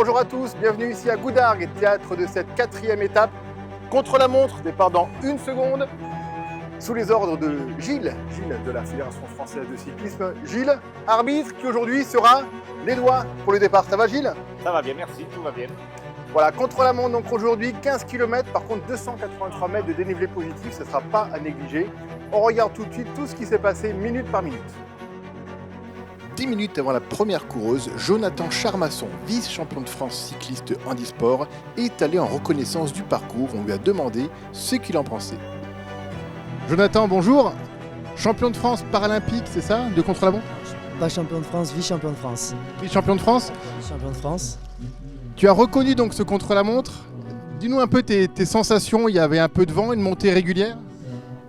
Bonjour à tous, bienvenue ici à Goudargues, théâtre de cette 4e étape. Contre la montre, départ dans 1 seconde, sous les ordres de Gilles de la Fédération Française de Cyclisme. Gilles, arbitre qui aujourd'hui sera les doigts pour le départ. Ça va Gilles? Ça va bien, merci, tout va bien. Voilà, contre la montre, donc aujourd'hui 15 km, par contre 283 mètres de dénivelé positif, ce ne sera pas à négliger. On regarde tout de suite tout ce qui s'est passé minute par minute. 10 minutes avant la première coureuse, Jonathan Charmasson, vice-champion de France cycliste handisport, est allé en reconnaissance du parcours. On lui a demandé ce qu'il en pensait. Jonathan, bonjour. Champion de France paralympique, c'est ça, de contre-la-montre? Pas champion de France, vice-champion de France. Vice-champion de France? Vice-champion de France. Tu as reconnu donc ce contre-la-montre. Dis-nous un peu tes sensations. Il y avait un peu de vent, une montée régulière?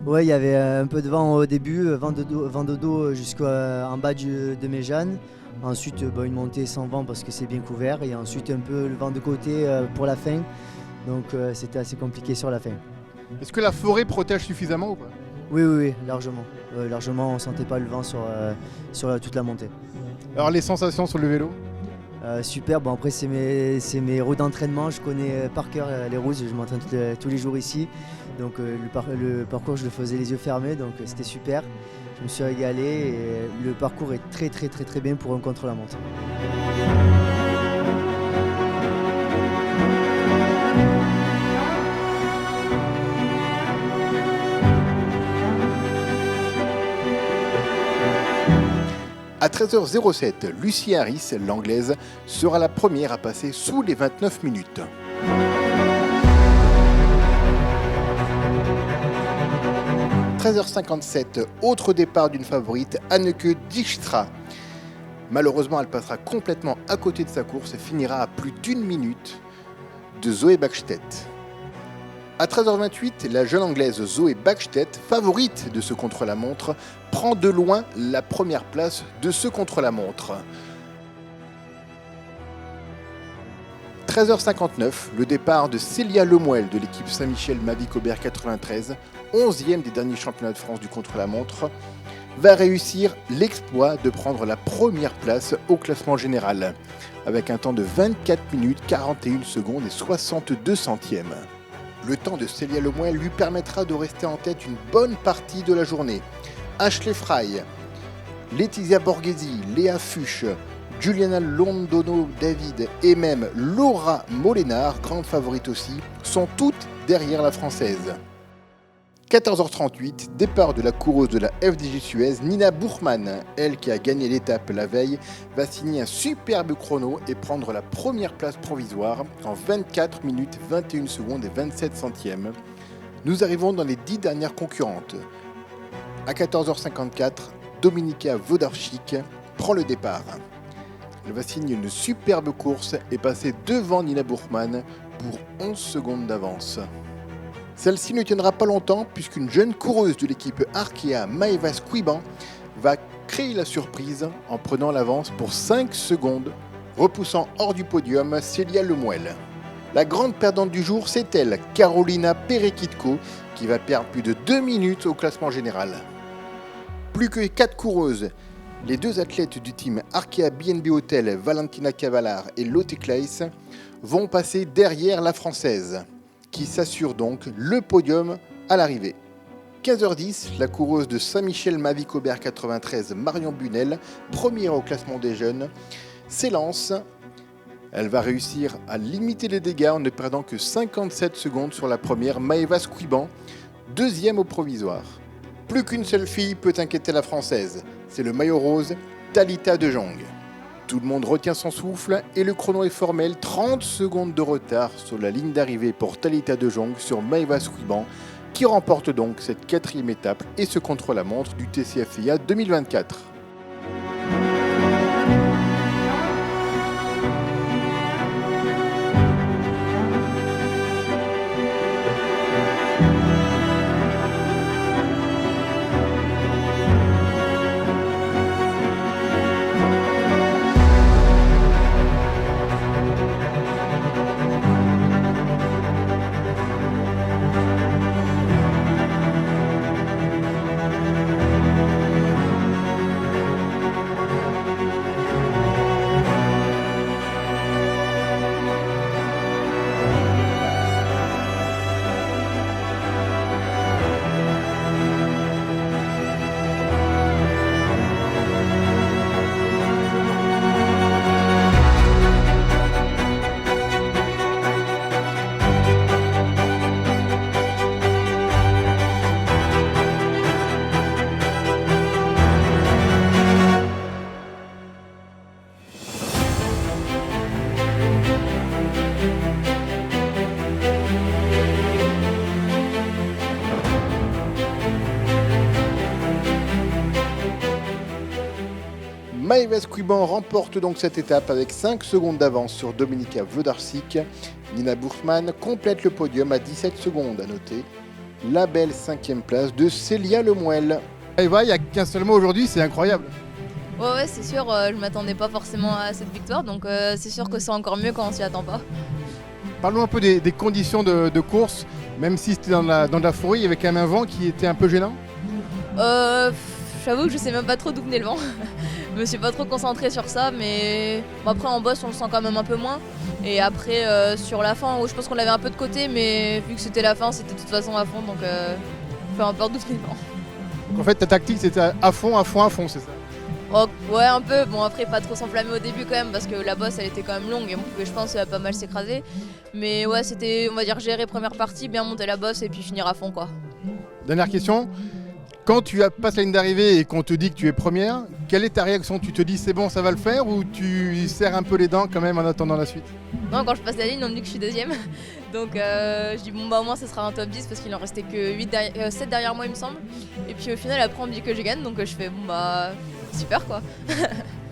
Ouais, il y avait un peu de vent au début, vent de dos jusqu'en bas de Méjeanne. Ensuite, une montée sans vent parce que c'est bien couvert. Et ensuite, un peu le vent de côté pour la fin. Donc, c'était assez compliqué sur la fin. Est-ce que la forêt protège suffisamment ou pas? Oui, largement. Largement, on ne sentait pas le vent sur toute la montée. Alors, les sensations sur le vélo? Super, bon après c'est mes roues d'entraînement, je connais par cœur les routes, je m'entraîne tous les jours ici, donc le parcours je le faisais les yeux fermés, donc c'était super, je me suis régalé et le parcours est très bien pour un contre-la-montre. À 13h07, Lucie Harris, l'anglaise, sera la première à passer sous les 29 minutes. « 13h57, autre départ d'une favorite, Anneke Dijkstra. Malheureusement, elle passera complètement à côté de sa course et finira à plus d'1 minute de Zoe Bäckstedt. À 13h28, la jeune anglaise Zoe Bäckstedt, favorite de ce contre-la-montre, prend de loin la première place de ce contre-la-montre. 13h59, le départ de Célia Lemoelle de l'équipe Saint-Michel Mavic Aubert 93, 11e des derniers championnats de France du contre-la-montre, va réussir l'exploit de prendre la première place au classement général, avec un temps de 24 minutes 41 secondes et 62 centièmes. Le temps de Célia Lemoelle lui permettra de rester en tête une bonne partie de la journée. Ashley Fry, Laetitia Borghesi, Léa Fuchs, Juliana Londono-David et même Laura Molénard, grande favorite aussi, sont toutes derrière la Française. 14h38, départ de la coureuse de la FDJ Suez, Nina Buchmann, elle qui a gagné l'étape la veille, va signer un superbe chrono et prendre la première place provisoire en 24 minutes 21 secondes et 27 centièmes. Nous arrivons dans les 10 dernières concurrentes. À 14h54, Dominika Wlodarczyk prend le départ. Elle va signer une superbe course et passer devant Nina Buchmann pour 11 secondes d'avance. Celle-ci ne tiendra pas longtemps puisqu'une jeune coureuse de l'équipe Arkea, Maeva Squiban, va créer la surprise en prenant l'avance pour 5 secondes, repoussant hors du podium Célia Lemoelle. La grande perdante du jour, c'est elle, Karolina Perekitko, qui va perdre plus de 2 minutes au classement général. Plus que 4 coureuses, les 2 athlètes du team Arkea BNB Hotel, Valentina Cavallard et Lotte Kleiss, vont passer derrière la Française, qui s'assure donc le podium à l'arrivée. 15h10, la coureuse de Saint-Michel Mavic Aubert 93, Marion Bunel, première au classement des jeunes, s'élance. Elle va réussir à limiter les dégâts en ne perdant que 57 secondes sur la première, Maeva Squiban, deuxième au provisoire. Plus qu'une seule fille peut inquiéter la Française, c'est le maillot rose, Thalita De Jong. Tout le monde retient son souffle et le chrono est formel, 30 secondes de retard sur la ligne d'arrivée pour Thalita De Jong sur Maeva Squiban, qui remporte donc cette 4e étape et ce contre-la-montre du TCFIA 2024. Maëva Squiban remporte donc cette étape avec 5 secondes d'avance sur Dominika Wlodarczyk. Nina Buchmann complète le podium à 17 secondes. À noter la belle 5e place de Célia Lemuel. Maëva, il n'y a qu'un seul mot aujourd'hui, c'est incroyable. Ouais, c'est sûr, je m'attendais pas forcément à cette victoire, donc c'est sûr que c'est encore mieux quand on s'y attend pas. Parlons un peu des conditions de course, même si c'était dans la forêt, il y avait quand même un vent qui était un peu gênant. J'avoue que je sais même pas trop d'où venait le vent. Je me suis pas trop concentrée sur ça, mais bon, après en boss on le sent quand même un peu moins. Et après sur la fin, je pense qu'on l'avait un peu de côté, mais vu que c'était la fin, c'était de toute façon à fond, donc peu importe d'où venait le vent. Donc en fait ta tactique c'était à fond, c'est ça? Oh, ouais, un peu. Bon, après, pas trop s'enflammer au début quand même, parce que la bosse, elle était quand même longue et on pouvait, je pense, pas mal s'écraser. Mais ouais, c'était, on va dire, gérer première partie, bien monter la bosse et puis finir à fond, quoi. Dernière question. Quand tu passes la ligne d'arrivée et qu'on te dit que tu es première, quelle est ta réaction? Tu te dis c'est bon, ça va le faire, ou tu serres un peu les dents quand même en attendant la suite? Non, quand je passe la ligne, on me dit que je suis deuxième. Donc je dis bon, bah au moins ça sera un top 10 parce qu'il en restait que 7 derrière moi, il me semble. Et puis au final, après, on me dit que je gagne, donc je fais bon, bah super quoi.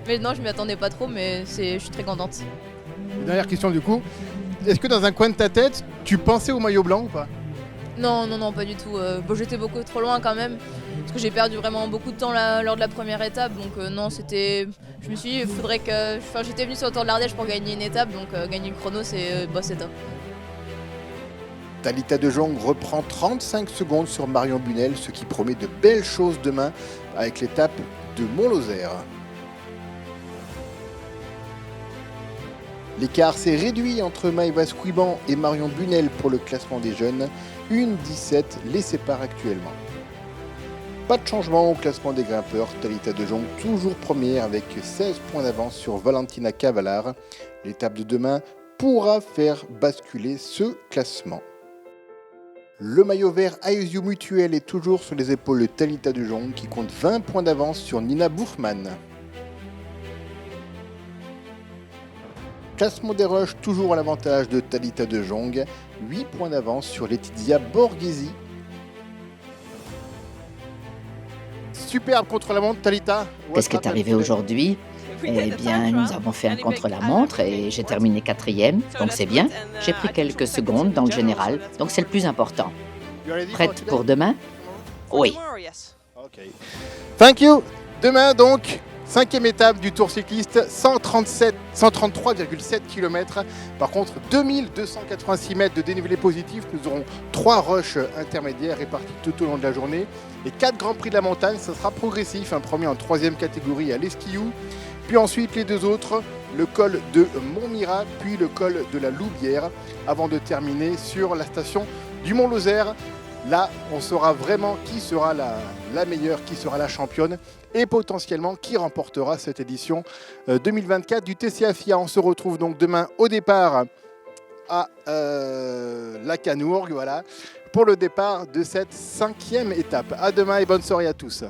Mais non, je m'y attendais pas trop, mais je suis très contente. Dernière question du coup. Est-ce que dans un coin de ta tête, tu pensais au maillot blanc ou pas? Non, pas du tout. Bon, j'étais beaucoup trop loin quand même, parce que j'ai perdu vraiment beaucoup de temps lors de la première étape. Donc non, c'était. Je me suis dit, il faudrait que. Enfin, j'étais venue sur le Tour de l'Ardèche pour gagner une étape, donc gagner le chrono, c'est top. Thalita de Jong reprend 35 secondes sur Marion Bunel, ce qui promet de belles choses demain avec l'étape de Mont-Lozère. L'écart s'est réduit entre Maëva Squiban et Marion Bunel pour le classement des jeunes. 1,17 les sépare actuellement. Pas de changement au classement des grimpeurs. Thalita de Jong toujours première avec 16 points d'avance sur Valentina Cavalar. L'étape de demain pourra faire basculer ce classement. Le maillot vert Aesio Mutuel est toujours sur les épaules de Thalita de Jong qui compte 20 points d'avance sur Nina Buchmann. Classement des rushs toujours à l'avantage de Thalita de Jong, 8 points d'avance sur Laetitia Borghesi. Superbe contre-la-montre, Thalita. Qu'est-ce qui est arrivé aujourd'hui? Eh bien, nous avons fait un contre-la-montre et j'ai terminé 4e, donc c'est bien. J'ai pris quelques secondes dans le général, donc c'est le plus important. Prête pour demain? Oui. Thank you. Demain donc, 5e étape du Tour cycliste, 133,7 km. Par contre, 2286 mètres de dénivelé positif. Nous aurons 3 rushs intermédiaires répartis tout au long de la journée. Et 4 Grands Prix de la montagne, ça sera progressif. Un premier en 3e catégorie à l'Esquillou. Puis ensuite les 2 autres, le col de Montmirail, puis le col de la Loubière, avant de terminer sur la station du Mont-Lozère. Là, on saura vraiment qui sera la meilleure, qui sera la championne et potentiellement qui remportera cette édition 2024 du TCA FIA. On se retrouve donc demain au départ à la Canourgue, voilà, pour le départ de cette 5e étape. À demain et bonne soirée à tous.